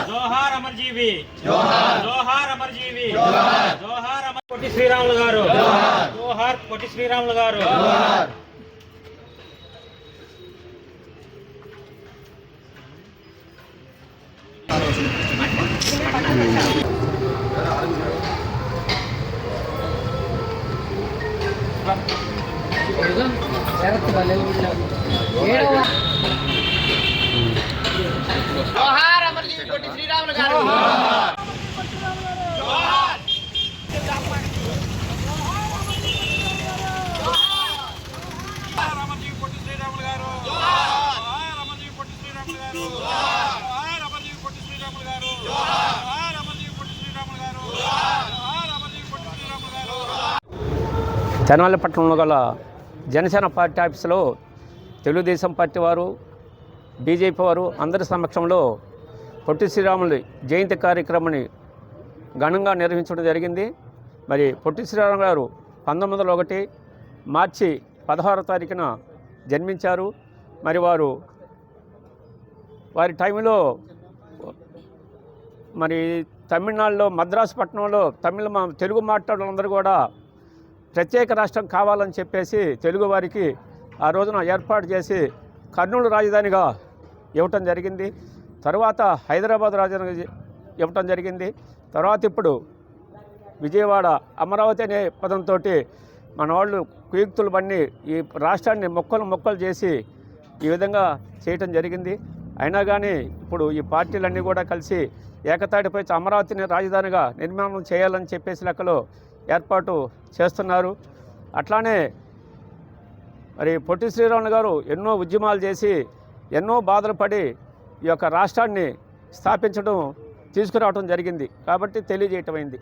జోహార్ అమర్జీవి, జోహార్ అమర్జీవి, జోహార్ పొట్టి శ్రీరాములు గారు, జోహార్ పొట్టి శ్రీరాములు గారు. జోహార్ అమర్జీవి పొట్టి శ్రీరాములు గారు. తెనాలి పట్టణంలో గల జనసేన పార్టీ ఆఫీసులో తెలుగుదేశం పార్టీ వారు, బీజేపీ వారు అందరి సమక్షంలో పొట్టి శ్రీరాములు జయంతి కార్యక్రమాన్ని ఘనంగా నిర్వహించడం జరిగింది. మరి పొట్టి శ్రీరాములు గారు 1901 మార్చి 16వ తారీఖున జన్మించారు. మరి వారి టైంలో మరి తమిళనాడులో మద్రాసు పట్టణంలో తెలుగు మాట్లాడేవాళ్ళందరూ కూడా ప్రత్యేక రాష్ట్రం కావాలని చెప్పేసి తెలుగు వారికి ఆ రోజున ఏర్పాటు చేసి కర్నూలు రాజధానిగా ఇవ్వటం జరిగింది. తర్వాత హైదరాబాద్ రాజధానిగా ఇవ్వటం జరిగింది. తర్వాత ఇప్పుడు విజయవాడ అమరావతి అనే పదంతో మన వాళ్ళు కుయుక్తులు బండి ఈ రాష్ట్రాన్ని మొక్కలు చేసి ఈ విధంగా చేయటం జరిగింది. అయినా కానీ ఇప్పుడు ఈ పార్టీలన్నీ కూడా కలిసి ఏకతాటిపై అమరావతిని రాజధానిగా నిర్మాణం చేయాలని చెప్పేసి లెక్కలో ఏర్పాటు చేస్తున్నారు. అట్లానే మరి పొట్టి శ్రీరాములు గారు ఎన్నో ఉద్యమాలు చేసి ఎన్నో బాధలు పడి ఈ యొక్క రాష్ట్రాన్ని తీసుకురావడం జరిగింది. కాబట్టి తెలియజేయటమైంది.